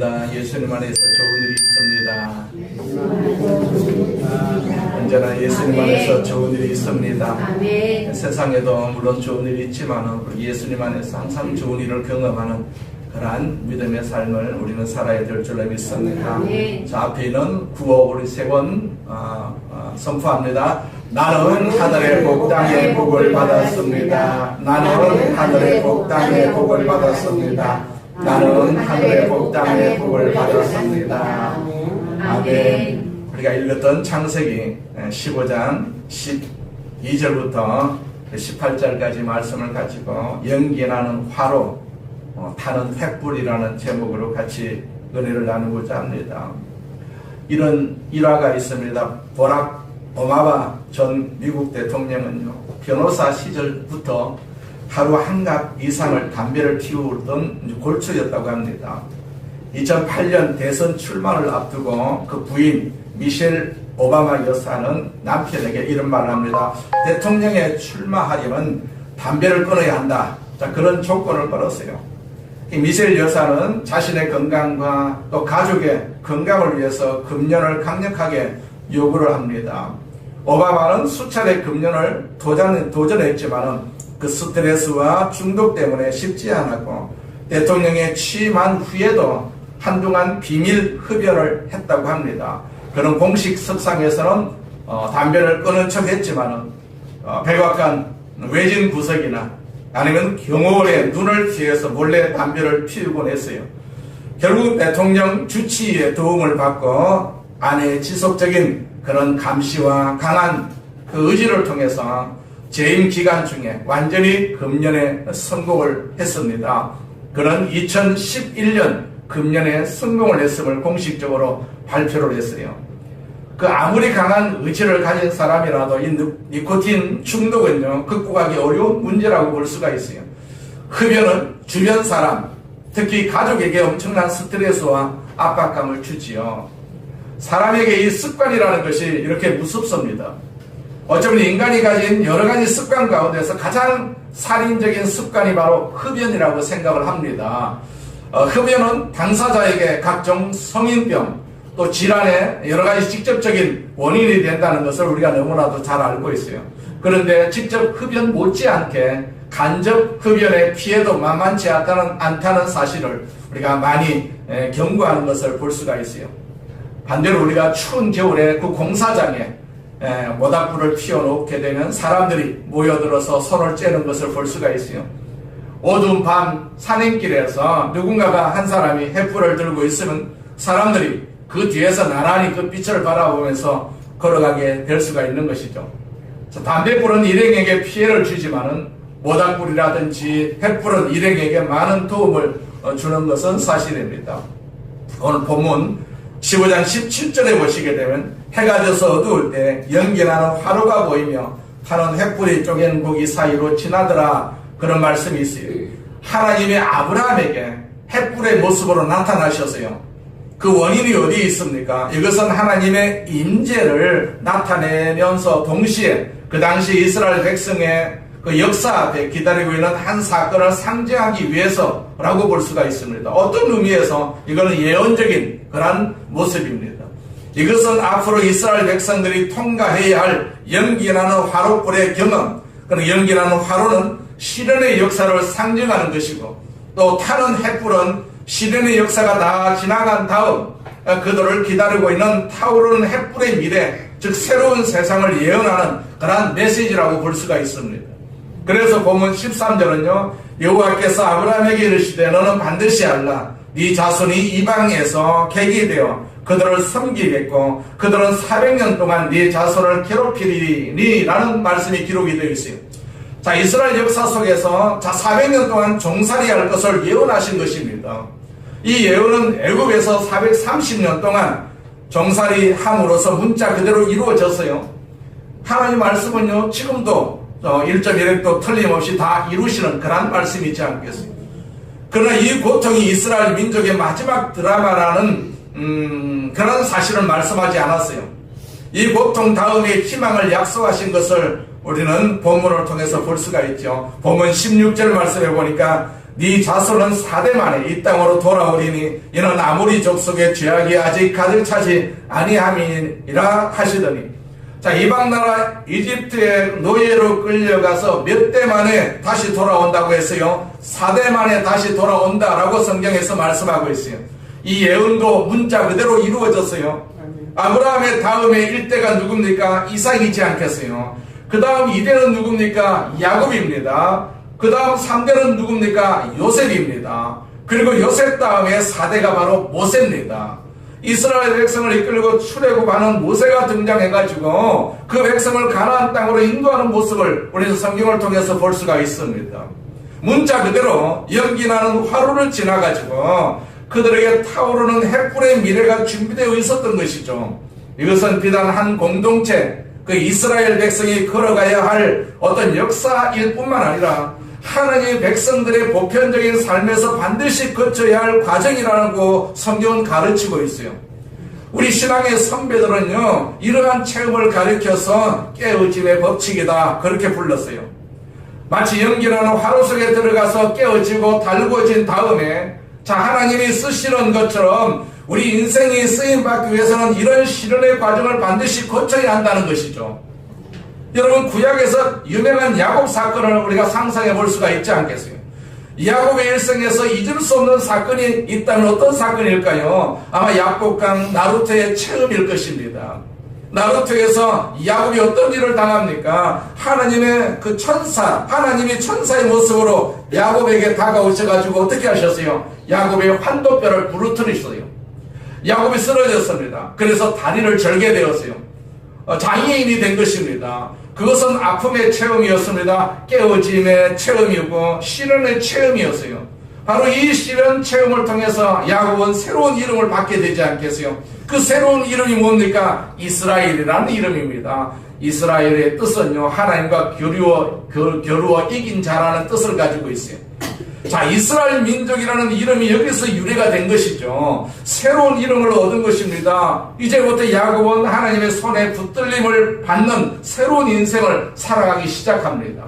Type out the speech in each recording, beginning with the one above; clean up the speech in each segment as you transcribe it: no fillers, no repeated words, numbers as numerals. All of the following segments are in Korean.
감사합니다. 예수님 안에서 좋은 일이 있습니다. 언제나 예수님 안에서 좋은 일이 있습니다. 세상에도 물론 좋은 일이 있지만 예수님 안에서 항상 좋은 일을 경험하는 그러한 믿음의 삶을 우리는 살아야 될 줄로 믿습니다. 자, 앞에 있는 구호 우리 세 번 선포합니다. 나는 하늘의 복 땅의 복을 받았습니다. 나는 하늘의 복 땅의 복을 받았습니다. 나는 하늘의 복 땅의 복을 받았습니다. 아멘. 우리가 읽었던 창세기 15장 12절부터 18절까지 말씀을 가지고 연기나는 화로 타는 횃불이라는 제목으로 같이 은혜를 나누고자 합니다. 이런 일화가 있습니다. 버락 오바마 전 미국 대통령은요, 변호사 시절부터 하루 한갑 이상을 담배를 피우던 골초였다고 합니다. 2008년 대선 출마를 앞두고 그 부인 미셸 오바마 여사는 남편에게 이런 말을 합니다. 대통령에 출마하려면 담배를 끊어야 한다. 자, 그런 조건을 걸었어요. 미셸 여사는 자신의 건강과 또 가족의 건강을 위해서 금연을 강력하게 요구를 합니다. 오바마는 수차례 금연을 도전했지만 그 스트레스와 중독 때문에 쉽지 않았고 대통령에 취임한 후에도 한동안 비밀 흡연을 했다고 합니다. 그런 공식 석상에서는 담배를 끊은 척 했지만 백악관 외진 구석이나 아니면 경호원의 눈을 피해서 몰래 담배를 피우곤 했어요. 결국 대통령 주치의의 도움을 받고 아내의 지속적인 그런 감시와 강한 그 의지를 통해서 재임 기간 중에 완전히 금연에 성공을 했습니다. 그는 2011년 금연에 성공을 했음을 공식적으로 발표를 했어요. 그 아무리 강한 의지를 가진 사람이라도 이 니코틴 중독은요, 극복하기 어려운 문제라고 볼 수가 있어요. 흡연은 주변 사람, 특히 가족에게 엄청난 스트레스와 압박감을 주지요. 사람에게 이 습관이라는 것이 이렇게 무섭습니다. 어쩌면 인간이 가진 여러 가지 습관 가운데서 가장 살인적인 습관이 바로 흡연이라고 생각을 합니다. 흡연은 당사자에게 각종 성인병, 또 질환의 여러 가지 직접적인 원인이 된다는 것을 우리가 너무나도 잘 알고 있어요. 그런데 직접 흡연 못지않게 간접 흡연의 피해도 만만치 않다는 사실을 우리가 많이 경고하는 것을 볼 수가 있어요. 반대로 우리가 추운 겨울에 그 공사장에 모닥불을 피워놓게 되면 사람들이 모여들어서 손을 째는 것을 볼 수가 있어요. 어두운 밤 산행길에서 누군가가 한 사람이 횃불을 들고 있으면 사람들이 그 뒤에서 나란히 그 빛을 바라보면서 걸어가게 될 수가 있는 것이죠. 담배불은 일행에게 피해를 주지만은 모닥불이라든지 횃불은 일행에게 많은 도움을 주는 것은 사실입니다. 오늘 본문 15장 17절에 보시게 되면 해가 져서 어두울 때 연기나는 화로가 보이며 타는 횃불이 쪼갠 고기 사이로 지나더라, 그런 말씀이 있어요. 하나님이 아브라함에게 횃불의 모습으로 나타나셨어요. 그 원인이 어디에 있습니까? 이것은 하나님의 임재를 나타내면서 동시에 그 당시 이스라엘 백성의 그 역사 앞에 기다리고 있는 한 사건을 상징하기 위해서라고 볼 수가 있습니다. 어떤 의미에서 이거는 예언적인 그런 모습입니다. 이것은 앞으로 이스라엘 백성들이 통과해야 할 연기나는 화로불의 경험, 그런 연기나는 화로는 시련의 역사를 상징하는 것이고, 또 타는 횃불은 시련의 역사가 다 지나간 다음 그들을 기다리고 있는 타오르는 횃불의 미래, 즉 새로운 세상을 예언하는 그러한 메시지라고 볼 수가 있습니다. 그래서 본문 13절은요, 여호와께서 아브라함에게 이르시되 너는 반드시 알라. 네 자손이 이방에서 객이 되어 그들을 섬기겠고 그들은 400년 동안 네 자손을 괴롭히리니 라는 말씀이 기록이 되어 있어요. 자, 이스라엘 역사 속에서 400년 동안 종살이할 것을 예언하신 것입니다. 이 예언은 애굽에서 430년 동안 종살이함으로써 문자 그대로 이루어졌어요. 하나님 말씀은요, 지금도 1.1획도 틀림없이 다 이루시는 그런 말씀이 있지 않겠습니까? 그러나 이 고통이 이스라엘 민족의 마지막 드라마라는 그런 사실을 말씀하지 않았어요. 이 고통 다음에 희망을 약속하신 것을 우리는 본문을 통해서 볼 수가 있죠. 본문 16절 말씀해 보니까 네 자손은 4대 만에 이 땅으로 돌아오리니 이는 아모리 족속의 죄악이 아직 가득 차지 아니함이라 하시더니, 자, 이방나라 이집트의 노예로 끌려가서 몇 대 만에 다시 돌아온다고 했어요. 4대 만에 다시 돌아온다라고 성경에서 말씀하고 있어요. 이 예언도 문자 그대로 이루어졌어요. 아브라함의 다음에 1대가 누굽니까? 이삭이지 않겠어요? 그 다음 2대는 누굽니까? 야곱입니다. 그 다음 3대는 누굽니까? 요셉입니다. 그리고 요셉 다음에 4대가 바로 모세입니다. 이스라엘 백성을 이끌고 출애굽하는 모세가 등장해가지고 그 백성을 가나안 땅으로 인도하는 모습을 우리는 성경을 통해서 볼 수가 있습니다. 문자 그대로 연기나는 화로를 지나가지고 그들에게 타오르는 햇불의 미래가 준비되어 있었던 것이죠. 이것은 비단 한 공동체, 그 이스라엘 백성이 걸어가야 할 어떤 역사일 뿐만 아니라 하나님의 백성들의 보편적인 삶에서 반드시 거쳐야 할 과정이라고 성경은 가르치고 있어요. 우리 신앙의 선배들은요, 이러한 체험을 가르쳐서 깨어짐의 법칙이다 그렇게 불렀어요. 마치 연기라는 화로 속에 들어가서 깨어지고 달궈진 다음에, 자, 하나님이 쓰시는 것처럼 우리 인생이 쓰임받기 위해서는 이런 시련의 과정을 반드시 거쳐야 한다는 것이죠. 여러분, 구약에서 유명한 야곱 사건을 우리가 상상해 볼 수가 있지 않겠어요? 야곱의 일생에서 잊을 수 없는 사건이 있다면 어떤 사건일까요? 아마 야곱강 나루토의 체험일 것입니다. 나루토에서 야곱이 어떤 일을 당합니까? 하나님의 그 천사, 하나님이 천사의 모습으로 야곱에게 다가오셔가지고 어떻게 하셨어요? 야곱의 환도뼈를 부러뜨리셨어요. 야곱이 쓰러졌습니다. 그래서 다리를 절게 되었어요. 장애인이 된 것입니다. 그것은 아픔의 체험이었습니다. 깨어짐의 체험이고 시련의 체험이었어요. 바로 이 시련 체험을 통해서 야곱은 새로운 이름을 받게 되지 않겠어요? 그 새로운 이름이 뭡니까? 이스라엘이라는 이름입니다. 이스라엘의 뜻은요, 하나님과 겨루어 이긴 자라는 뜻을 가지고 있어요. 자, 이스라엘 민족이라는 이름이 여기서 유래가 된 것이죠. 새로운 이름을 얻은 것입니다. 이제부터 야곱은 하나님의 손에 붙들림을 받는 새로운 인생을 살아가기 시작합니다.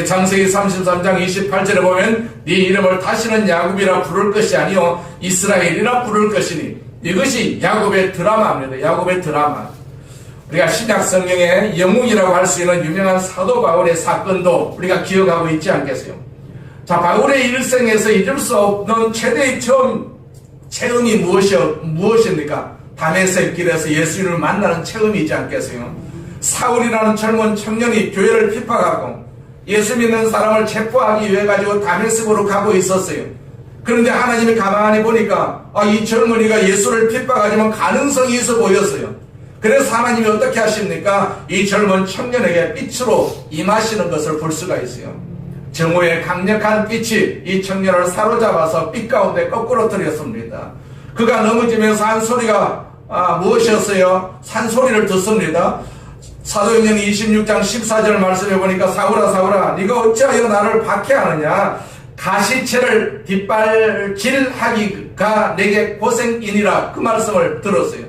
창세기 33장 28절에 보면 네 이름을 다시는 야곱이라 부를 것이 아니요 이스라엘이라 부를 것이니, 이것이 야곱의 드라마입니다. 야곱의 드라마. 우리가 신약 성경의 영웅이라고 할 수 있는 유명한 사도 바울의 사건도 우리가 기억하고 있지 않겠어요? 자, 바울의 일생에서 잊을 수 없는 최대의 체험이 무엇입니까? 다메섹 길에서 예수님을 만나는 체험이지 않겠어요? 사울이라는 젊은 청년이 교회를 핍박하고 예수 믿는 사람을 체포하기 위해 가지고 다메섹으로 가고 있었어요. 그런데 하나님이 가만히 보니까 이 젊은이가 예수를 핍박하지만 가능성이 있어 보였어요. 그래서 하나님이 어떻게 하십니까? 이 젊은 청년에게 빛으로 임하시는 것을 볼 수가 있어요. 정오의 강력한 빛이 이 청년을 사로잡아서 빛 가운데 거꾸로 들였습니다. 그가 넘어지면서 한 소리가 무엇이었어요? 산소리를 듣습니다. 사도행전 26장 14절 말씀해 보니까 사울아 사울아 네가 어찌하여 나를 박해하느냐, 가시체를 뒷발질하기가 내게 고생이니라, 그 말씀을 들었어요.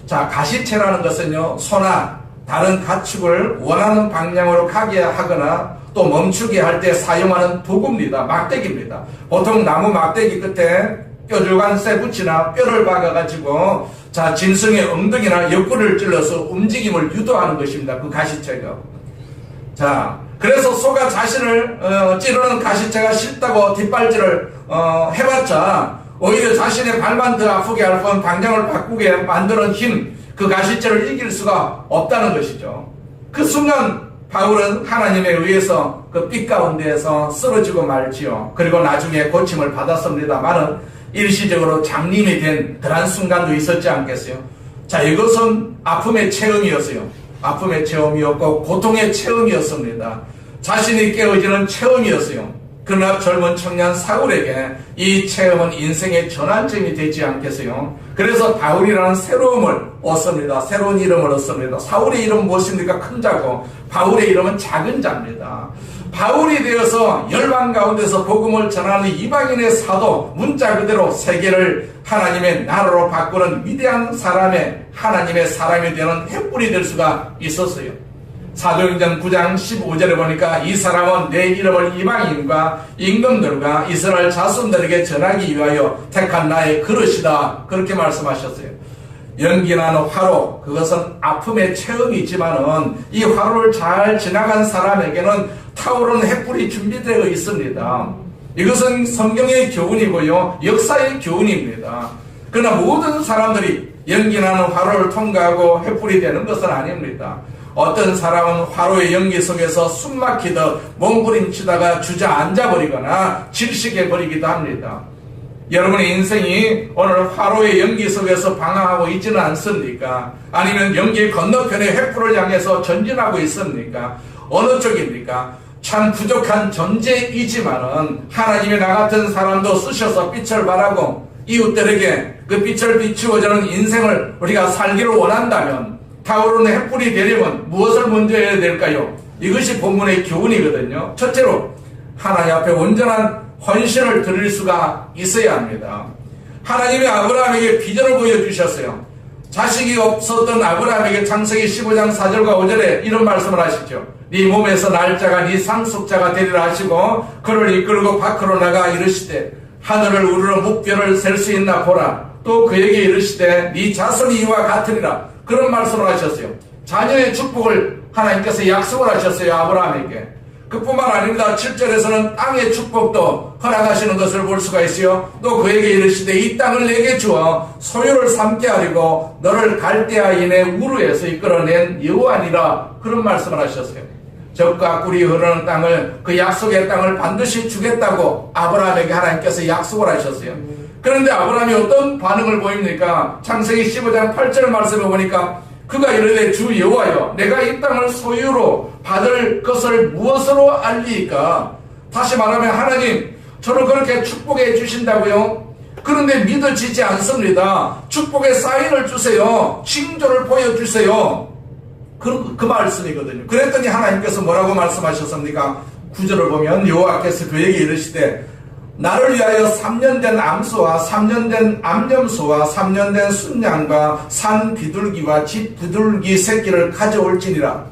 자, 가시체라는 것은요, 소나 다른 가축을 원하는 방향으로 가게 하거나 또 멈추게 할 때 사용하는 도구입니다. 막대기입니다. 보통 나무 막대기 끝에 뾰족한 쇠붙이나 뼈를 박아가지고 자, 짐승의 엉덩이나 옆구리를 찔러서 움직임을 유도하는 것입니다. 그 가시체가. 자, 그래서 소가 자신을 찌르는 가시체가 싫다고 뒷발질을 해봤자 오히려 자신의 발만 더 아프게 할 뿐 방향을 바꾸게 만드는 힘, 그 가시체를 이길 수가 없다는 것이죠. 그 순간 바울은 하나님에 의해서 그 빛 가운데에서 쓰러지고 말지요. 그리고 나중에 고침을 받았습니다만은 일시적으로 장님이 된 그런 순간도 있었지 않겠어요? 자, 이것은 아픔의 체험이었어요. 아픔의 체험이었고 고통의 체험이었습니다. 자신이 깨어지는 체험이었어요. 그러나 젊은 청년 사울에게 이 체험은 인생의 전환점이 되지 않겠어요? 그래서 바울이라는 새로움을 얻습니다. 새로운 이름을 얻습니다. 사울의 이름은 무엇입니까? 큰 자고, 바울의 이름은 작은 자입니다. 바울이 되어서 열방 가운데서 복음을 전하는 이방인의 사도, 문자 그대로 세계를 하나님의 나라로 바꾸는 위대한 사람의, 하나님의 사람이 되는 횃불이 될 수가 있었어요. 사도행전 9장 15절에 보니까 이 사람은 내 이름을 이방인과 임금들과 이스라엘 자손들에게 전하기 위하여 택한 나의 그릇이다. 그렇게 말씀하셨어요. 연기나는 화로, 그것은 아픔의 체험이지만은 이 화로를 잘 지나간 사람에게는 타오르는 횃불이 준비되어 있습니다. 이것은 성경의 교훈이고요, 역사의 교훈입니다. 그러나 모든 사람들이 연기나는 화로를 통과하고 횃불이 되는 것은 아닙니다. 어떤 사람은 화로의 연기 속에서 숨막히듯 몸부림치다가 주저앉아버리거나 질식해버리기도 합니다. 여러분의 인생이 오늘 화로의 연기 속에서 방황하고 있지는 않습니까? 아니면 연기 건너편의 횃불을 향해서 전진하고 있습니까? 어느 쪽입니까? 참 부족한 존재이지만은 하나님이 나 같은 사람도 쓰셔서 빛을 발하고 이웃들에게 그 빛을 비추어주는 인생을 우리가 살기를 원한다면 타오르는 횃불이 되려면 무엇을 먼저 해야 될까요? 이것이 본문의 교훈이거든요. 첫째로 하나님 앞에 온전한 헌신을 드릴 수가 있어야 합니다. 하나님이 아브라함에게 비전을 보여주셨어요. 자식이 없었던 아브라함에게 창세기 15장 4절과 5절에 이런 말씀을 하시죠. 네 몸에서 날짜가 네 상속자가 되리라 하시고 그를 이끌고 밖으로 나가 이르시되 하늘을 우러러 묵별을 셀 수 있나 보라. 또 그에게 이르시되 네 자손이 이와 같으리라. 그런 말씀을 하셨어요. 자녀의 축복을 하나님께서 약속을 하셨어요. 아브라함에게. 그뿐만 아닙니다. 7절에서는 땅의 축복도 허락하시는 것을 볼 수가 있어요. 또 그에게 이르시되 이 땅을 내게 주어 소유를 삼게 하리고 너를 갈대아인의 우르에서 이끌어낸 여호와니라. 그런 말씀을 하셨어요. 젖과 꿀이 흐르는 땅을, 그 약속의 땅을 반드시 주겠다고 아브라함에게 하나님께서 약속을 하셨어요. 그런데 아브라함이 어떤 반응을 보입니까? 창세기 15장 8절 말씀을 보니까 그가 이르되 주 여호와여 내가 이 땅을 소유로 받을 것을 무엇으로 알리이까? 다시 말하면 하나님 저를 그렇게 축복해 주신다고요? 그런데 믿어지지 않습니다. 축복의 사인을 주세요. 징조를 보여주세요. 그 말씀이거든요. 그랬더니 하나님께서 뭐라고 말씀하셨습니까? 9절을 보면 여호와께서 그에게 이르시되 나를 위하여 3년 된 암소와 3년 된 암염소와 3년 된 순양과 산 비둘기와 집 비둘기 새끼를 가져올지니라.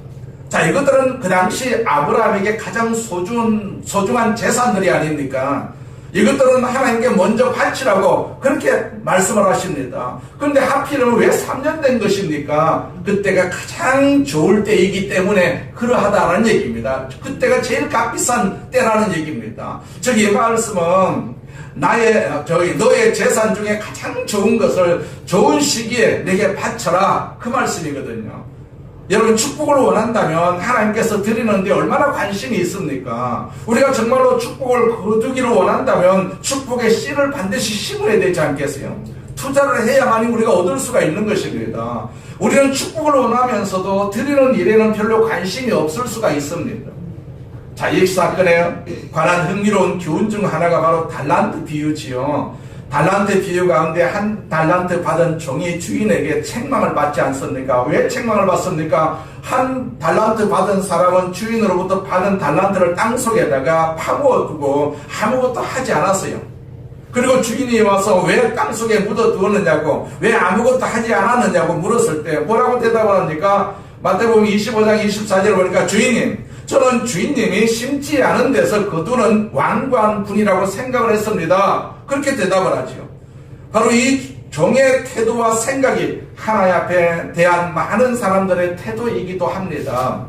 자, 이것들은 그 당시 아브라함에게 가장 소중한 재산들이 아닙니까? 이것들은 하나님께 먼저 바치라고 그렇게 말씀을 하십니다. 그런데 하필은 왜 3년 된 것입니까? 그때가 가장 좋을 때이기 때문에 그러하다는 얘기입니다. 그때가 제일 값비싼 때라는 얘기입니다. 즉 이 말씀은 너의 재산 중에 가장 좋은 것을 좋은 시기에 내게 바쳐라, 그 말씀이거든요. 여러분, 축복을 원한다면 하나님께서 드리는데 얼마나 관심이 있습니까? 우리가 정말로 축복을 거두기를 원한다면 축복의 씨를 반드시 심어야 되지 않겠어요? 투자를 해야만이 우리가 얻을 수가 있는 것입니다. 우리는 축복을 원하면서도 드리는 일에는 별로 관심이 없을 수가 있습니다. 자, 이 사건에 관한 흥미로운 교훈 중 하나가 바로 달란트 비유지요. 달란트 비유 가운데 한 달란트 받은 종이 주인에게 책망을 받지 않습니까? 왜 책망을 받습니까? 한 달란트 받은 사람은 주인으로부터 받은 달란트를 땅속에다가 파고두고 아무것도 하지 않았어요. 그리고 주인이 와서 왜 땅속에 묻어두었느냐고, 왜 아무것도 하지 않았느냐고 물었을 때 뭐라고 대답을 합니까? 마태복음 25장 24절을 보니까 주인님, 저는 주인님이 심지 않은 데서 거두는 완고한 분이라고 생각을 했습니다. 그렇게 대답을 하죠. 바로 이 종의 태도와 생각이 하나님 앞에 대한 많은 사람들의 태도이기도 합니다.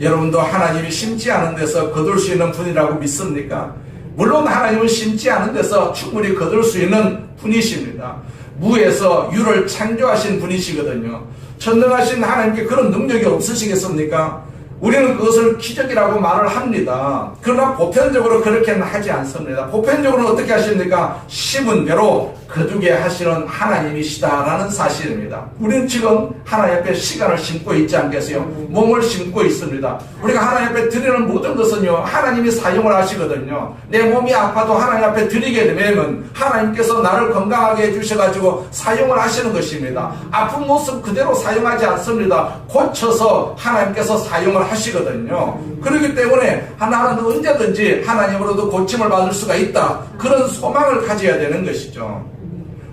여러분도 하나님이 심지 않은 데서 거둘 수 있는 분이라고 믿습니까? 물론 하나님은 심지 않은 데서 충분히 거둘 수 있는 분이십니다. 무에서 유를 창조하신 분이시거든요. 전능하신 하나님께 그런 능력이 없으시겠습니까? 우리는 그것을 기적이라고 말을 합니다. 그러나 보편적으로 그렇게는 하지 않습니다. 보편적으로는 어떻게 하십니까? 심은 대로 거두게 하시는 하나님이시다라는 사실입니다. 우리는 지금 하나님 앞에 시간을 심고 있지 않겠어요? 몸을 심고 있습니다. 우리가 하나님 앞에 드리는 모든 것은요, 하나님이 사용을 하시거든요. 내 몸이 아파도 하나님 앞에 드리게 되면 하나님께서 나를 건강하게 해주셔가지고 사용을 하시는 것입니다. 아픈 모습 그대로 사용하지 않습니다. 고쳐서 하나님께서 사용을 하시거든요. 그렇기 때문에 나는 언제든지 하나님으로도 고침을 받을 수가 있다, 그런 소망을 가져야 되는 것이죠.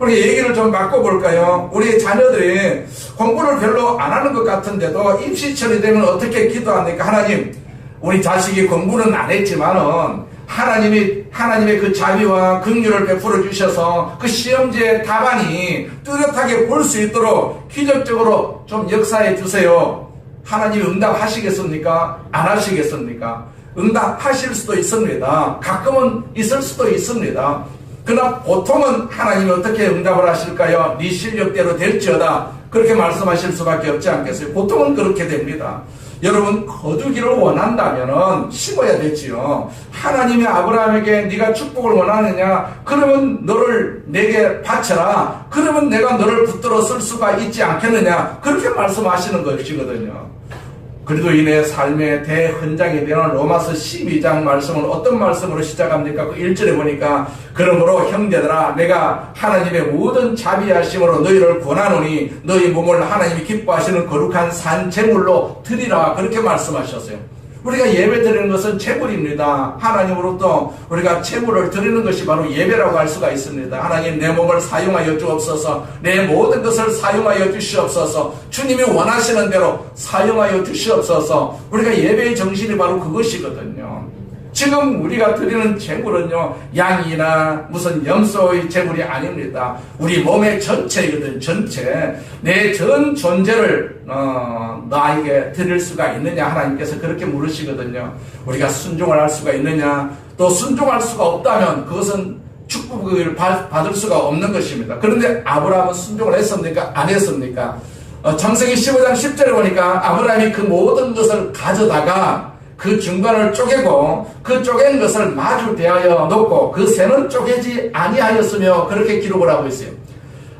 우리 얘기를 좀 바꿔볼까요? 우리 자녀들이 공부를 별로 안 하는 것 같은데도 입시철이 되면 어떻게 기도합니까? 하나님, 우리 자식이 공부는 안 했지만은 하나님의 그 자비와 긍휼을 베풀어 주셔서 그 시험지의 답안이 뚜렷하게 볼 수 있도록 기적적으로 좀 역사해 주세요. 하나님이 응답하시겠습니까? 안 하시겠습니까? 응답하실 수도 있습니다. 가끔은 있을 수도 있습니다. 그러나 보통은 하나님이 어떻게 응답을 하실까요? 네 실력대로 될지어다. 그렇게 말씀하실 수밖에 없지 않겠어요? 보통은 그렇게 됩니다. 여러분, 거두기를 원한다면 심어야 되지요. 하나님이 아브라함에게 네가 축복을 원하느냐? 그러면 너를 내게 바쳐라. 그러면 내가 너를 붙들어 쓸 수가 있지 않겠느냐? 그렇게 말씀하시는 것이거든요. 그래도 이내 삶의 대헌장이 되는 로마서 12장 말씀은 어떤 말씀으로 시작합니까? 그 1절에 보니까 그러므로 형제들아 내가 하나님의 모든 자비하심으로 너희를 권하노니 너희 몸을 하나님이 기뻐하시는 거룩한 산 제물로 드리라. 그렇게 말씀하셨어요. 우리가 예배 드리는 것은 제물입니다. 하나님으로부터 우리가 제물을 드리는 것이 바로 예배라고 할 수가 있습니다. 하나님, 내 몸을 사용하여 주옵소서. 내 모든 것을 사용하여 주시옵소서. 주님이 원하시는 대로 사용하여 주시옵소서. 우리가 예배의 정신이 바로 그것이거든요. 지금 우리가 드리는 제물은요, 양이나 무슨 염소의 제물이 아닙니다. 우리 몸의 전체이거든. 전체. 내 전 존재를 나에게 드릴 수가 있느냐, 하나님께서 그렇게 물으시거든요. 우리가 순종을 할 수가 있느냐, 또 순종할 수가 없다면 그것은 축복을 받을 수가 없는 것입니다. 그런데 아브라함은 순종을 했습니까? 안 했습니까? 창세기 15장 10절에 보니까 아브라함이 그 모든 것을 가져다가 그 중간을 쪼개고 그 쪼갠 것을 마주 대하여 놓고 그 새는 쪼개지 아니하였으며 그렇게 기록을 하고 있어요.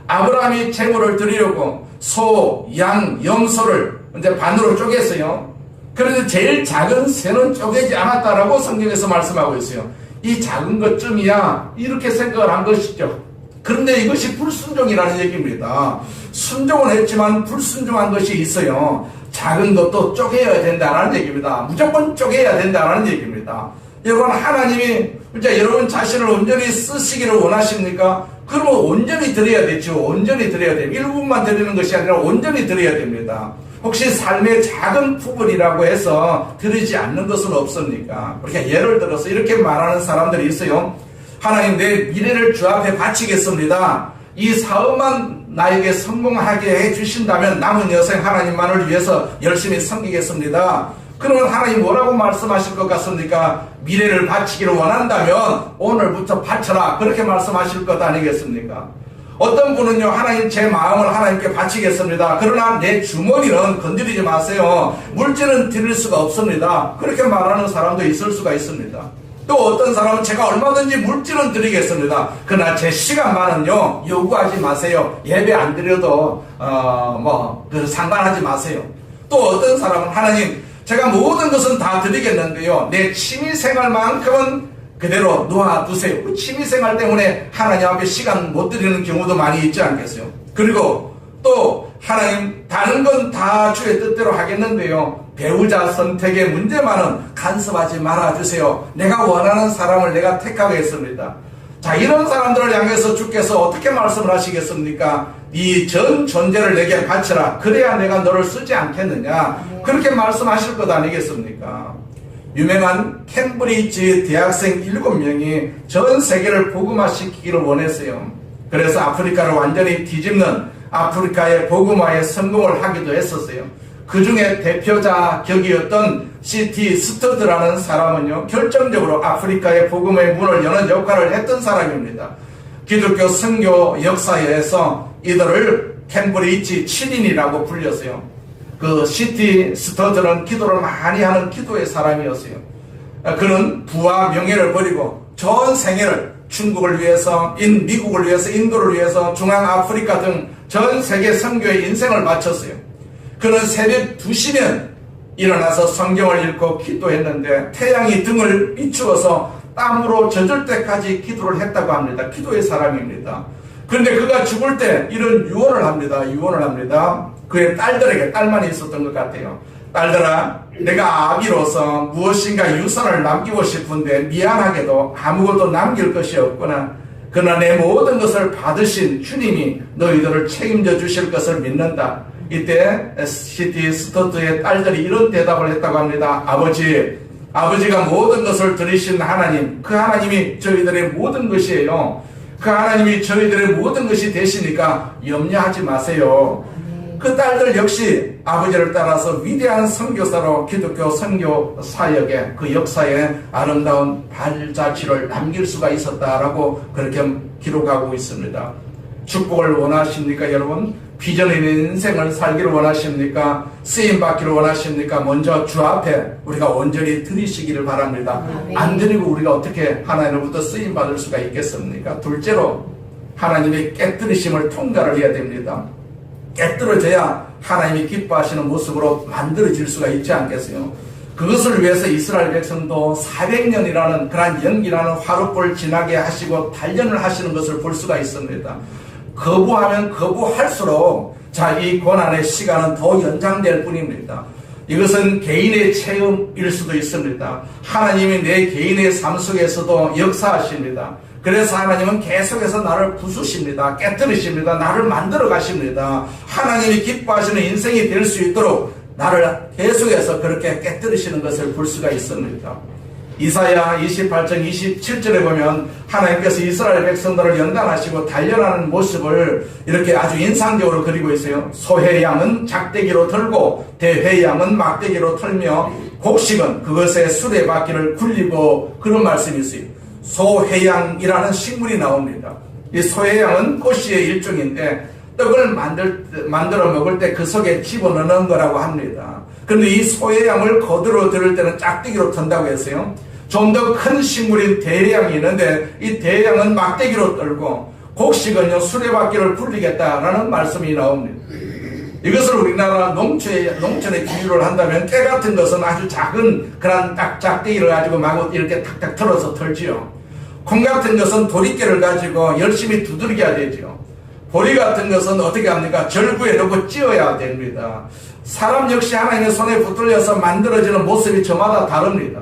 아브라함이 제물을 드리려고 소, 양, 염소를 이제 반으로 쪼갰어요. 그런데 제일 작은 새는 쪼개지 않았다라고 성경에서 말씀하고 있어요. 이 작은 것쯤이야 이렇게 생각을 한 것이죠. 그런데 이것이 불순종이라는 얘기입니다. 순종은 했지만 불순종한 것이 있어요. 작은 것도 쪼개야 된다는 얘기입니다. 무조건 쪼개야 된다는 얘기입니다. 여러분, 하나님이 이제 여러분 자신을 온전히 쓰시기를 원하십니까? 그러면 온전히 드려야 되죠. 온전히 드려야 돼요. 일부분만 드리는 것이 아니라 온전히 드려야 됩니다. 혹시 삶의 작은 부분이라고 해서 드리지 않는 것은 없습니까? 우리가 예를 들어서 이렇게 말하는 사람들이 있어요. 하나님, 내 미래를 주 앞에 바치겠습니다. 이 사업만 나에게 성공하게 해주신다면 남은 여생 하나님만을 위해서 열심히 섬기겠습니다. 그러면 하나님 뭐라고 말씀하실 것 같습니까? 미래를 바치기를 원한다면 오늘부터 바쳐라. 그렇게 말씀하실 것 아니겠습니까? 어떤 분은요, 하나님 제 마음을 하나님께 바치겠습니다. 그러나 내 주머니는 건드리지 마세요. 물질은 드릴 수가 없습니다. 그렇게 말하는 사람도 있을 수가 있습니다. 또 어떤 사람은 제가 얼마든지 물질은 드리겠습니다. 그러나 제 시간만은요 요구하지 마세요. 예배 안 드려도 상관하지 마세요. 또 어떤 사람은 하나님 제가 모든 것은 다 드리겠는데요, 내 취미생활만큼은 그대로 놓아두세요. 그 취미생활 때문에 하나님 앞에 시간 못 드리는 경우도 많이 있지 않겠어요? 그리고 또 하나님 다른 건 다 주의 뜻대로 하겠는데요, 배우자 선택의 문제만은 간섭하지 말아주세요. 내가 원하는 사람을 내가 택하겠습니다. 자, 이런 사람들을 향해서 주께서 어떻게 말씀을 하시겠습니까? 이 전 존재를 내게 바쳐라. 그래야 내가 너를 쓰지 않겠느냐. 그렇게 말씀하실 것 아니겠습니까? 유명한 캠브리지 대학생 7명이 전 세계를 복음화시키기를 원했어요. 그래서 아프리카를 완전히 뒤집는 아프리카의 복음화에 성공을 하기도 했었어요. 그 중에 대표자 격이었던 C.T. 스터드라는 사람은요, 결정적으로 아프리카의 복음의 문을 여는 역할을 했던 사람입니다. 기독교 선교 역사에서 이들을 캠브리지 7인이라고 불렸어요. 그 C.T. 스터드는 기도를 많이 하는 기도의 사람이었어요. 그는 부와 명예를 버리고 전 생애를 중국을 위해서, 미국을 위해서, 인도를 위해서, 중앙아프리카 등 전 세계 선교에 인생을 바쳤어요. 그는 새벽 2시면 일어나서 성경을 읽고 기도했는데 태양이 등을 비추어서 땀으로 젖을 때까지 기도를 했다고 합니다. 기도의 사람입니다. 그런데 그가 죽을 때 이런 유언을 합니다. 그의 딸들에게, 딸만 있었던 것 같아요. 딸들아, 내가 아비로서 무엇인가 유산을 남기고 싶은데 미안하게도 아무것도 남길 것이 없구나. 그러나 내 모든 것을 받으신 주님이 너희들을 책임져 주실 것을 믿는다. 이때 C.T. 스터트의 딸들이 이런 대답을 했다고 합니다. 아버지가 모든 것을 들으신 하나님, 그 하나님이 저희들의 모든 것이에요. 그 하나님이 저희들의 모든 것이 되시니까 염려하지 마세요. 그 딸들 역시 아버지를 따라서 위대한 선교사로 기독교 선교 사역의 그 역사에 아름다운 발자취를 남길 수가 있었다라고 그렇게 기록하고 있습니다. 축복을 원하십니까, 여러분? 비전 있는 인생을 살기를 원하십니까? 쓰임받기를 원하십니까? 먼저 주 앞에 우리가 온전히 드리시기를 바랍니다. 안 드리고 우리가 어떻게 하나님으로부터 쓰임받을 수가 있겠습니까? 둘째로 하나님의 깨뜨리심을 통과를 해야 됩니다. 깨뜨려져야 하나님이 기뻐하시는 모습으로 만들어질 수가 있지 않겠어요? 그것을 위해서 이스라엘 백성도 400년이라는 그러한 연기라는 화롯불을 지나게 하시고 단련을 하시는 것을 볼 수가 있습니다. 거부하면 거부할수록 이 고난의 시간은 더 연장될 뿐입니다. 이것은 개인의 체험일 수도 있습니다. 하나님이 내 개인의 삶 속에서도 역사하십니다. 그래서 하나님은 계속해서 나를 부수십니다. 깨뜨리십니다. 나를 만들어 가십니다. 하나님이 기뻐하시는 인생이 될 수 있도록 나를 계속해서 그렇게 깨뜨리시는 것을 볼 수가 있습니다. 이사야 28장 27절에 보면 하나님께서 이스라엘 백성들을 연단하시고 단련하는 모습을 이렇게 아주 인상적으로 그리고 있어요. 소회양은 작대기로 털고 대회양은 막대기로 털며 곡식은 그것의 수레바퀴를 굴리고, 그런 말씀이 있어요. 소회양이라는 식물이 나옵니다. 이 소회양은 꽃씨의 일종인데 떡을 만들어 먹을 때 그 속에 집어넣는 거라고 합니다. 그런데 이 소회양을 거들어 들을 때는 짝대기로 턴다고 했어요. 좀 더 큰 식물인 대양이 있는데 이 대양은 막대기로 떨고 곡식은요 수레바퀴를 굴리겠다라는 말씀이 나옵니다. 이것을 우리나라 농촌에 비유를 한다면 깨 같은 것은 아주 작은 그런 짝대기를 가지고 마구 이렇게 탁탁 털어서 털지요. 콩 같은 것은 도리깨를 가지고 열심히 두드려야 되죠. 보리 같은 것은 어떻게 합니까? 절구에 넣고 찧어야 됩니다. 사람 역시 하나님의 손에 붙들려서 만들어지는 모습이 저마다 다릅니다.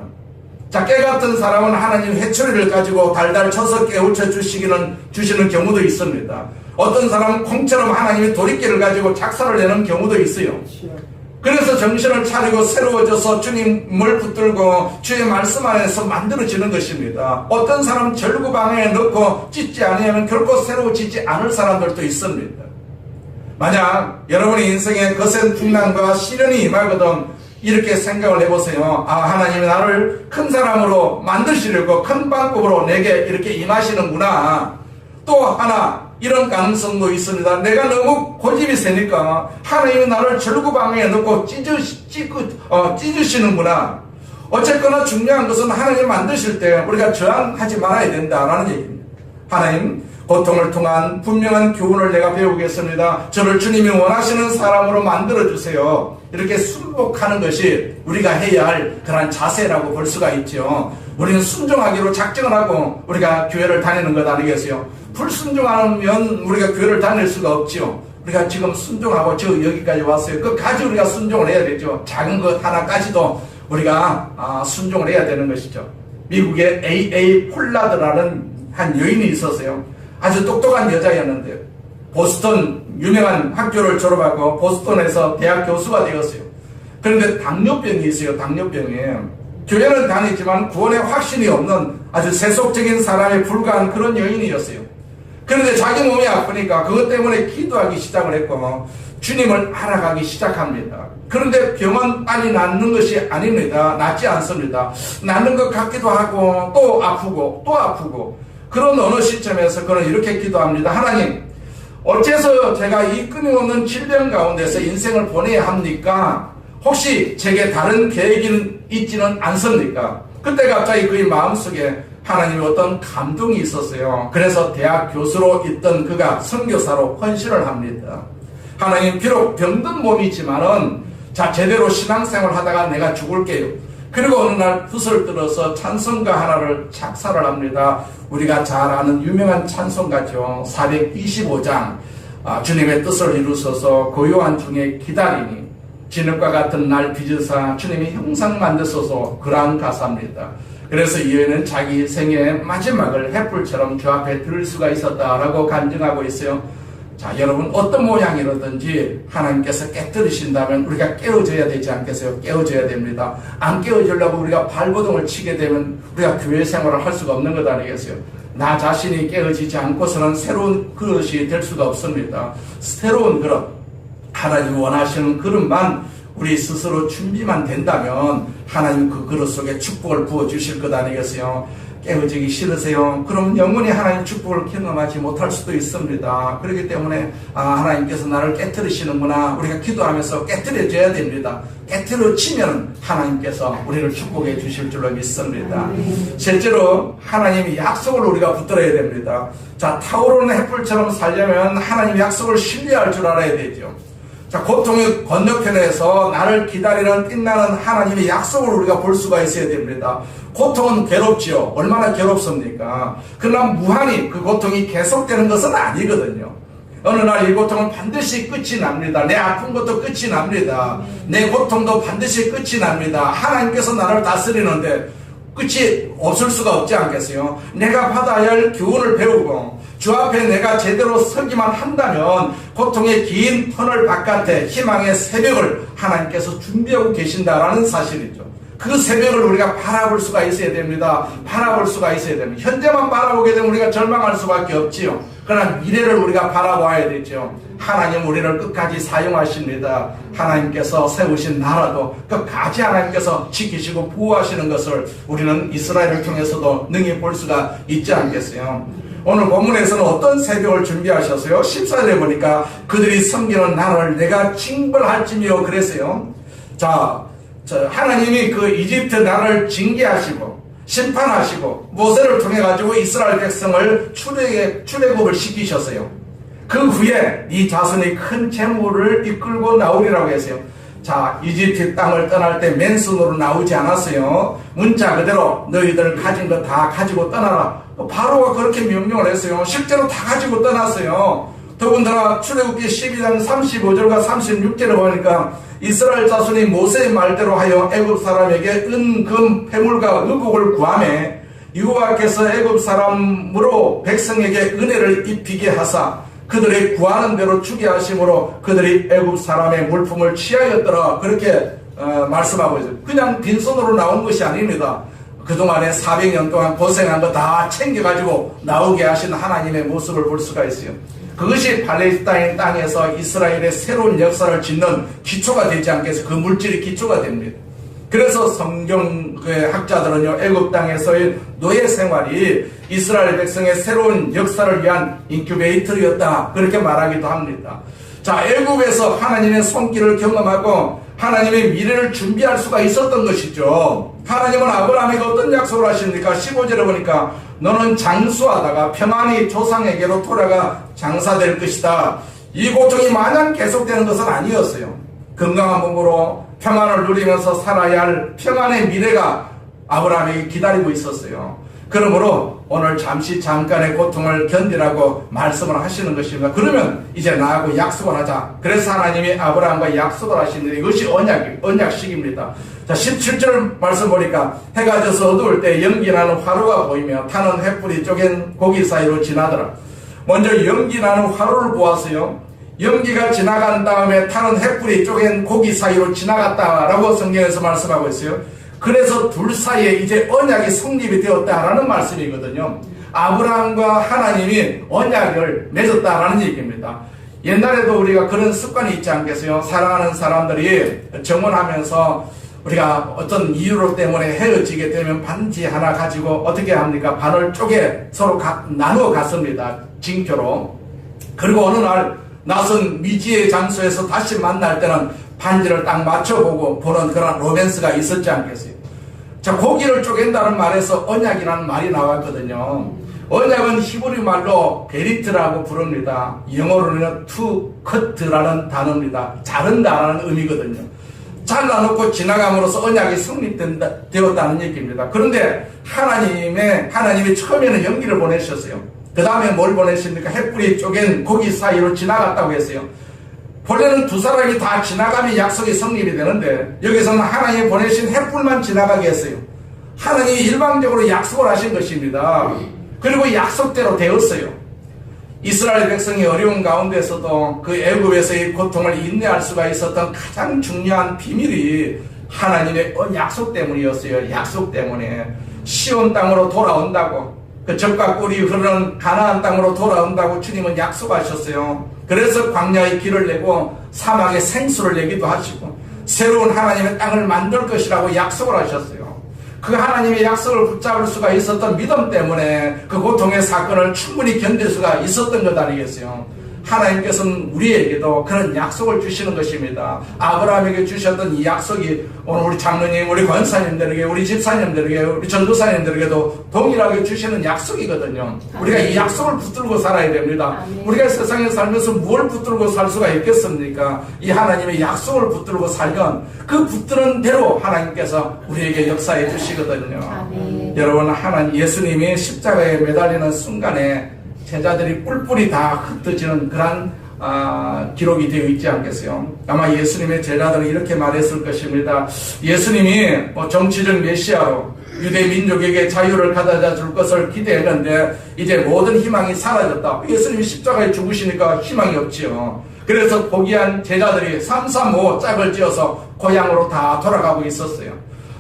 깨 같은 사람은 하나님 회초리를 가지고 달달 쳐서 깨우쳐 주시는 경우도 있습니다. 어떤 사람은 콩처럼 하나님이 도리깨를 가지고 작사를 내는 경우도 있어요. 그래서 정신을 차리고 새로워져서 주님을 붙들고 주의 말씀 안에서 만들어지는 것입니다. 어떤 사람은 절구방에 넣고 찢지 않으면 결코 새로워지지 않을 사람들도 있습니다. 만약 여러분의 인생에 거센 풍랑과 시련이 임하거든 이렇게 생각을 해보세요. 하나님이 나를 큰 사람으로 만드시려고 큰 방법으로 내게 이렇게 임하시는구나. 또 하나 이런 가능성도 있습니다. 내가 너무 고집이 세니까 하나님이 나를 절구방에 넣고 찢으시는구나. 어쨌거나 중요한 것은 하나님 만드실 때 우리가 저항하지 말아야 된다라는 얘기입니다. 하나님, 고통을 통한 분명한 교훈을 내가 배우겠습니다. 저를 주님이 원하시는 사람으로 만들어주세요. 이렇게 순복하는 것이 우리가 해야 할 그런 자세라고 볼 수가 있죠. 우리는 순종하기로 작정을 하고 우리가 교회를 다니는 것 아니겠어요? 불순종하면 우리가 교회를 다닐 수가 없죠. 우리가 지금 순종하고 여기까지 왔어요. 끝까지 우리가 순종을 해야 되죠. 작은 것 하나까지도 우리가 순종을 해야 되는 것이죠. 미국의 A.A. 폴라드라는 한 여인이 있었어요. 아주 똑똑한 여자였는데 보스턴 유명한 학교를 졸업하고 보스턴에서 대학 교수가 되었어요. 그런데 당뇨병이 있어요. 당뇨병이. 교회는 다니지만 구원의 확신이 없는 아주 세속적인 사람에 불과한 그런 여인이었어요. 그런데 자기 몸이 아프니까 그것 때문에 기도하기 시작을 했고 주님을 알아가기 시작합니다. 그런데 병은 빨리 낫는 것이 아닙니다. 낫지 않습니다. 낫는 것 같기도 하고 또 아프고 또 아프고, 그런 어느 시점에서 그는 이렇게 기도합니다. 하나님, 어째서 제가 이 끊임없는 질병 가운데서 인생을 보내야 합니까? 혹시 제게 다른 계획이 있지는 않습니까? 그때 갑자기 그의 마음속에 하나님의 어떤 감동이 있었어요. 그래서 대학 교수로 있던 그가 선교사로 헌신을 합니다. 하나님, 비록 병든 몸이지만은 제대로 신앙생활 하다가 내가 죽을게요. 그리고 어느 날 붓을 들어서 찬송가 하나를 작사를 합니다. 우리가 잘 아는 유명한 찬송가죠. 425장. 주님의 뜻을 이루소서 고요한 중에 기다리니 진흙과 같은 날 빚으사 주님이 형상 만드소서, 그러한 가사입니다. 그래서 이 여인은 자기 생애의 마지막을 횃불처럼 주 앞에 들을 수가 있었다라고 간증하고 있어요. 자, 여러분 어떤 모양이라든지 하나님께서 깨뜨리신다면 우리가 깨어져야 되지 않겠어요? 깨어져야 됩니다. 안 깨어지려고 우리가 발버둥을 치게 되면 우리가 교회 생활을 할 수가 없는 것 아니겠어요? 나 자신이 깨어지지 않고서는 새로운 그릇이 될 수가 없습니다. 새로운 그릇, 하나님 원하시는 그릇만 우리 스스로 준비만 된다면 하나님 그 그릇 속에 축복을 부어주실 것 아니겠어요? 깨어지기 싫으세요? 그럼 영원히 하나님 축복을 경험하지 못할 수도 있습니다. 그렇기 때문에 하나님께서 나를 깨트리시는구나. 우리가 기도하면서 깨트려줘야 됩니다. 깨트려지면 하나님께서 우리를 축복해 주실 줄로 믿습니다. 실제로 하나님이 약속을 우리가 붙들어야 됩니다. 자, 타오르는 햇불처럼 살려면 하나님 약속을 신뢰할 줄 알아야 되죠. 자, 고통의 건너편에서 나를 기다리는 빛나는 하나님의 약속을 우리가 볼 수가 있어야 됩니다. 고통은 괴롭지요. 얼마나 괴롭습니까? 그러나 무한히 그 고통이 계속되는 것은 아니거든요. 어느 날 이 고통은 반드시 끝이 납니다. 내 아픈 것도 끝이 납니다. 내 고통도 반드시 끝이 납니다. 하나님께서 나를 다스리는데 끝이 없을 수가 없지 않겠어요? 내가 받아야 할 교훈을 배우고 주 앞에 내가 제대로 서기만 한다면 고통의 긴 터널 바깥에 희망의 새벽을 하나님께서 준비하고 계신다라는 사실이죠. 그 새벽을 우리가 바라볼 수가 있어야 됩니다. 바라볼 수가 있어야 됩니다. 현재만 바라보게 되면 우리가 절망할 수밖에 없지요. 그러나 미래를 우리가 바라봐야 되죠. 하나님 우리를 끝까지 사용하십니다. 하나님께서 세우신 나라도 끝까지 하나님께서 지키시고 보호하시는 것을 우리는 이스라엘을 통해서도 능히 볼 수가 있지 않겠어요? 오늘 본문에서는 어떤 새벽을 준비하셨어요? 14절에 보니까 그들이 섬기는 나를 내가 징벌할지며 그랬어요. 자, 하나님이 그 이집트 나라를 징계하시고 심판하시고 모세를 통해 가지고 이스라엘 백성을 출애굽을 시키셨어요. 그 후에 네 자손이 큰 재물을 이끌고 나오리라고 했어요. 자, 이집트 땅을 떠날 때 맨손으로 나오지 않았어요. 문자 그대로 너희들 가진 거 다 가지고 떠나라. 바로가 그렇게 명령을 했어요. 실제로 다 가지고 떠났어요. 더군다나 출애굽기 12장 35절과 36절을 보니까 이스라엘 자손이 모세의 말대로 하여 애굽 사람에게 은, 금, 패물과 의복을 구하매 여호와께서 애굽 사람으로 백성에게 은혜를 입히게 하사 그들이 구하는 대로 주게 하심으로 그들이 애굽 사람의 물품을 취하였더라. 그렇게 말씀하고 있어요. 그냥 빈손으로 나온 것이 아닙니다. 그동안에 400년 동안 고생한 거 다 챙겨가지고 나오게 하신 하나님의 모습을 볼 수가 있어요. 그것이 팔레스타인 땅에서 이스라엘의 새로운 역사를 짓는 기초가 되지 않겠어요? 그 물질이 기초가 됩니다. 그래서 성경의 학자들은요, 애굽 땅에서의 노예 생활이 이스라엘 백성의 새로운 역사를 위한 인큐베이터였다. 그렇게 말하기도 합니다. 자, 애굽에서 하나님의 손길을 경험하고 하나님의 미래를 준비할 수가 있었던 것이죠. 하나님은 아브라함에게 어떤 약속을 하십니까? 15절에 보니까 너는 장수하다가 평안히 조상에게로 돌아가 장사될 것이다. 이 고통이 마냥 계속되는 것은 아니었어요. 건강한 몸으로 평안을 누리면서 살아야 할 평안의 미래가 아브라함에게 기다리고 있었어요. 그러므로 오늘 잠깐의 고통을 견디라고 말씀을 하시는 것입니다. 그러면 이제 나하고 약속을 하자. 그래서 하나님이 아브라함과 약속을 하시는데 이것이 언약식입니다. 자, 17절 말씀 보니까 해가 져서 어두울 때 연기나는 화로가 보이며 타는 횃불이 쪼갠 고기 사이로 지나더라. 먼저 연기나는 화로를 보았어요. 연기가 지나간 다음에 타는 횃불이 쪼갠 고기 사이로 지나갔다라고 성경에서 말씀하고 있어요. 그래서 둘 사이에 이제 언약이 성립이 되었다라는 말씀이거든요. 아브라함과 하나님이 언약을 맺었다라는 얘기입니다. 옛날에도 우리가 그런 습관이 있지 않겠어요? 사랑하는 사람들이 정혼하면서 우리가 어떤 이유로 때문에 헤어지게 되면 반지 하나 가지고 어떻게 합니까? 반을 쪼개 서로 나누어 갔습니다. 징표로. 그리고 어느 날 낯선 미지의 장소에서 다시 만날 때는 반지를 딱 맞춰보고 보는 그런 로맨스가 있었지 않겠어요? 자, 고기를 쪼갠다는 말에서 언약이라는 말이 나왔거든요. 언약은 히브리 말로 베리트라고 부릅니다. 영어로는 to cut라는 단어입니다. 자른다라는 의미거든요. 잘라놓고 지나감으로써 언약이 성립되었다는 얘기입니다. 그런데 하나님이 처음에는 연기를 보내셨어요. 그 다음에 뭘 보내십니까? 횃불이 쪼갠 고기 사이로 지나갔다고 했어요. 본래는 두 사람이 다 지나가면 약속이 성립이 되는데 여기서는 하나님이 보내신 횃불만 지나가게 했어요. 하나님이 일방적으로 약속을 하신 것입니다. 그리고 약속대로 되었어요. 이스라엘 백성이 어려운 가운데서도 그 애굽에서의 고통을 인내할 수가 있었던 가장 중요한 비밀이 하나님의 약속 때문이었어요. 약속 때문에 시온 땅으로 돌아온다고, 그 젖과 꿀이 흐르는 가나안 땅으로 돌아온다고 주님은 약속하셨어요. 그래서 광야의 길을 내고 사막에 생수를 내기도 하시고 새로운 하나님의 땅을 만들 것이라고 약속을 하셨어요. 그 하나님의 약속을 붙잡을 수가 있었던 믿음 때문에 그 고통의 사건을 충분히 견딜 수가 있었던 것 아니겠어요? 하나님께서는 우리에게도 그런 약속을 주시는 것입니다. 아브라함에게 주셨던 이 약속이 오늘 우리 장로님, 우리 권사님들에게, 우리 집사님들에게, 우리 전도사님들에게도 동일하게 주시는 약속이거든요. 우리가 이 약속을 붙들고 살아야 됩니다. 우리가 세상에 살면서 무엇을 붙들고 살 수가 있겠습니까? 이 하나님의 약속을 붙들고 살면 그 붙드는 대로 하나님께서 우리에게 역사해 주시거든요. 여러분, 하나님 예수님이 십자가에 매달리는 순간에 제자들이 뿔뿔이 다 흩어지는 그런 기록이 되어 있지 않겠어요? 아마 예수님의 제자들은 이렇게 말했을 것입니다. 예수님이 정치적 메시아로 유대 민족에게 자유를 가져다 줄 것을 기대했는데 이제 모든 희망이 사라졌다. 예수님이 십자가에 죽으시니까 희망이 없지요. 그래서 포기한 제자들이 335 짝을 지어서 고향으로 다 돌아가고 있었어요.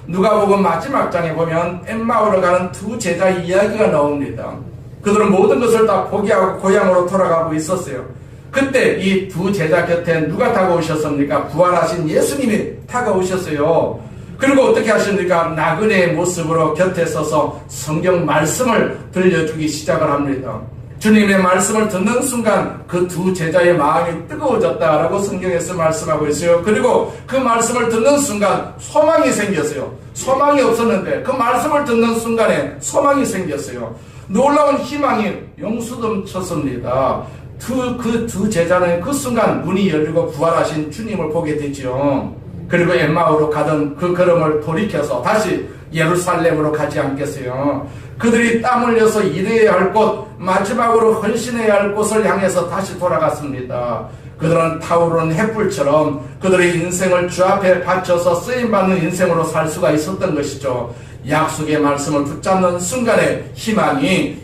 누가복음 마지막 장에 보면 엠마오로 가는 두 제자의 이야기가 나옵니다. 그들은 모든 것을 다 포기하고 고향으로 돌아가고 있었어요. 그때 이 두 제자 곁에 누가 다가오셨습니까? 부활하신 예수님이 다가오셨어요. 그리고 어떻게 하십니까? 나그네의 모습으로 곁에 서서 성경 말씀을 들려주기 시작을 합니다. 주님의 말씀을 듣는 순간 그 두 제자의 마음이 뜨거워졌다라고 성경에서 말씀하고 있어요. 그리고 그 말씀을 듣는 순간 소망이 생겼어요. 소망이 없었는데 그 말씀을 듣는 순간에 소망이 생겼어요. 놀라운 희망이 용수넘쳤습니다. 그 두 제자는 그 순간 문이 열리고 부활하신 주님을 보게 되죠. 그리고 엠마오로 가던 그 걸음을 돌이켜서 다시 예루살렘으로 가지 않겠어요. 그들이 땀 흘려서 일해야 할 곳, 마지막으로 헌신해야 할 곳을 향해서 다시 돌아갔습니다. 그들은 타오르는 햇불처럼 그들의 인생을 주 앞에 바쳐서 쓰임받는 인생으로 살 수가 있었던 것이죠. 약속의 말씀을 붙잡는 순간에 희망이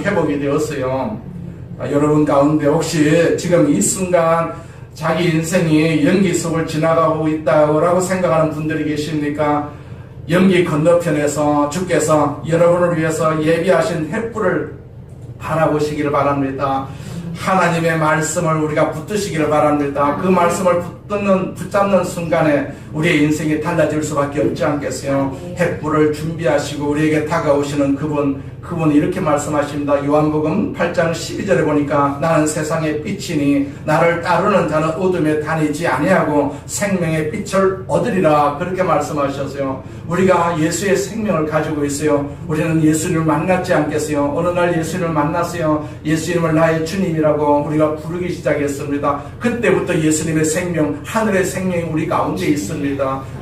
회복이 되었어요. 여러분 가운데 혹시 지금 이 순간 자기 인생이 연기 속을 지나가고 있다고 생각하는 분들이 계십니까? 연기 건너편에서 주께서 여러분을 위해서 예비하신 햇불을 바라보시기를 바랍니다. 하나님의 말씀을 우리가 붙드시기를 바랍니다. 그 말씀을 붙잡는 순간에 우리의 인생이 달라질 수밖에 없지 않겠어요? 햇불을 준비하시고 우리에게 다가오시는 그분이 이렇게 말씀하십니다. 요한복음 8장 12절에 보니까 나는 세상의 빛이니 나를 따르는 자는 어둠에 다니지 아니하고 생명의 빛을 얻으리라, 그렇게 말씀하셨어요. 우리가 예수의 생명을 가지고 있어요. 우리는 예수님을 만났지 않겠어요? 어느 날 예수님을 만났어요. 예수님을 나의 주님이라고 우리가 부르기 시작했습니다. 그때부터 예수님의 생명, 하늘의 생명이 우리 가운데 있습니다.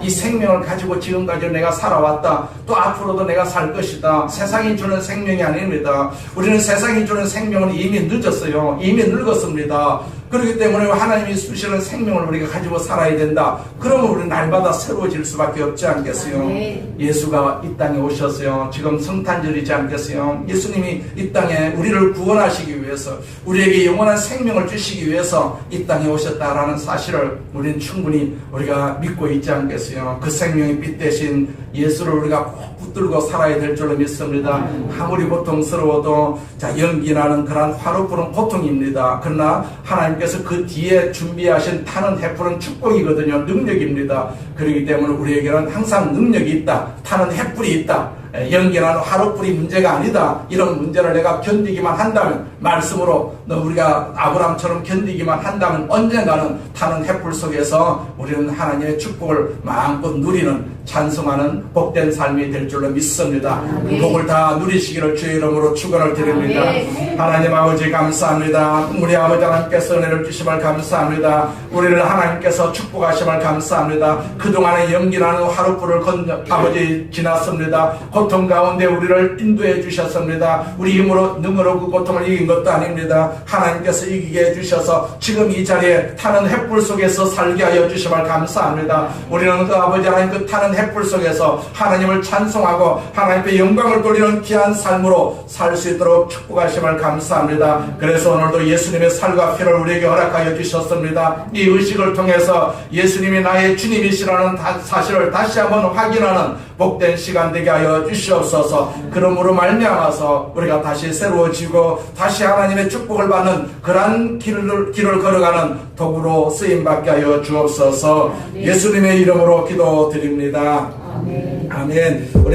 이 생명을 가지고 지금까지 내가 살아왔다. 또 앞으로도 내가 살 것이다. 세상이 주는 생명이 아닙니다. 우리는 세상이 주는 생명은 이미 늦었어요. 이미 늙었습니다. 그렇기 때문에 하나님이 주시는 생명을 우리가 가지고 살아야 된다. 그러면 우리는 날마다 새로워질 수밖에 없지 않겠어요? 예수가 이 땅에 오셨어요. 지금 성탄절이지 않겠어요? 예수님이 이 땅에 우리를 구원하시기 위해서, 우리에게 영원한 생명을 주시기 위해서 이 땅에 오셨다라는 사실을 우리는 충분히 우리가 믿고 있지 않겠어요? 그 생명의 빛 대신 예수를 우리가 꼭 붙들고 살아야 될 줄로 믿습니다. 아무리 고통스러워도 연기나는 그런 화로불은 고통입니다. 그러나 하나님께서 그 뒤에 준비하신 타는 햇불은 축복이거든요. 능력입니다. 그렇기 때문에 우리에게는 항상 능력이 있다. 타는 햇불이 있다. 연기나는 화로불이 문제가 아니다. 이런 문제를 내가 견디기만 한다면, 말씀으로 우리가 아브라함처럼 견디기만 한다면 언젠가는 타는 햇불 속에서 우리는 하나님의 축복을 마음껏 누리는, 찬송하는 복된 삶이 될 줄로 믿습니다. 그 복을 다 누리시기를 주의 이름으로 축원을 드립니다. 하나님 아버지 감사합니다. 우리 아버지 하나님께서 은혜를 주심을 감사합니다. 우리를 하나님께서 축복하심을 감사합니다. 그동안의 연기나는 화로불을 아버지 지났습니다. 고통 가운데 우리를 인도해 주셨습니다. 우리 힘으로 능으로 그 고통을 이긴 것도 아닙니다. 하나님께서 이기게 해주셔서 지금 이 자리에 타는 햇불 속에서 살게 하여 주심을 감사합니다. 우리는 그 아버지 하나님 그 타는 있는 햇불 속에서 하나님을 찬송하고 하나님께 영광을 돌리는 귀한 삶으로 살 수 있도록 축복하심을 감사합니다. 그래서 오늘도 예수님의 살과 피를 우리에게 허락하여 주셨습니다. 이 의식을 통해서 예수님이 나의 주님이시라는 사실을 다시 한번 확인하는 복된 시간 되게 하여 주시옵소서. 그러므로 말미암아서 우리가 다시 새로워지고 다시 하나님의 축복을 받는 그러한 길을 걸어가는 도구로 쓰임받게 하여 주옵소서. 예수님의 이름으로 기도드립니다. 아멘. 우리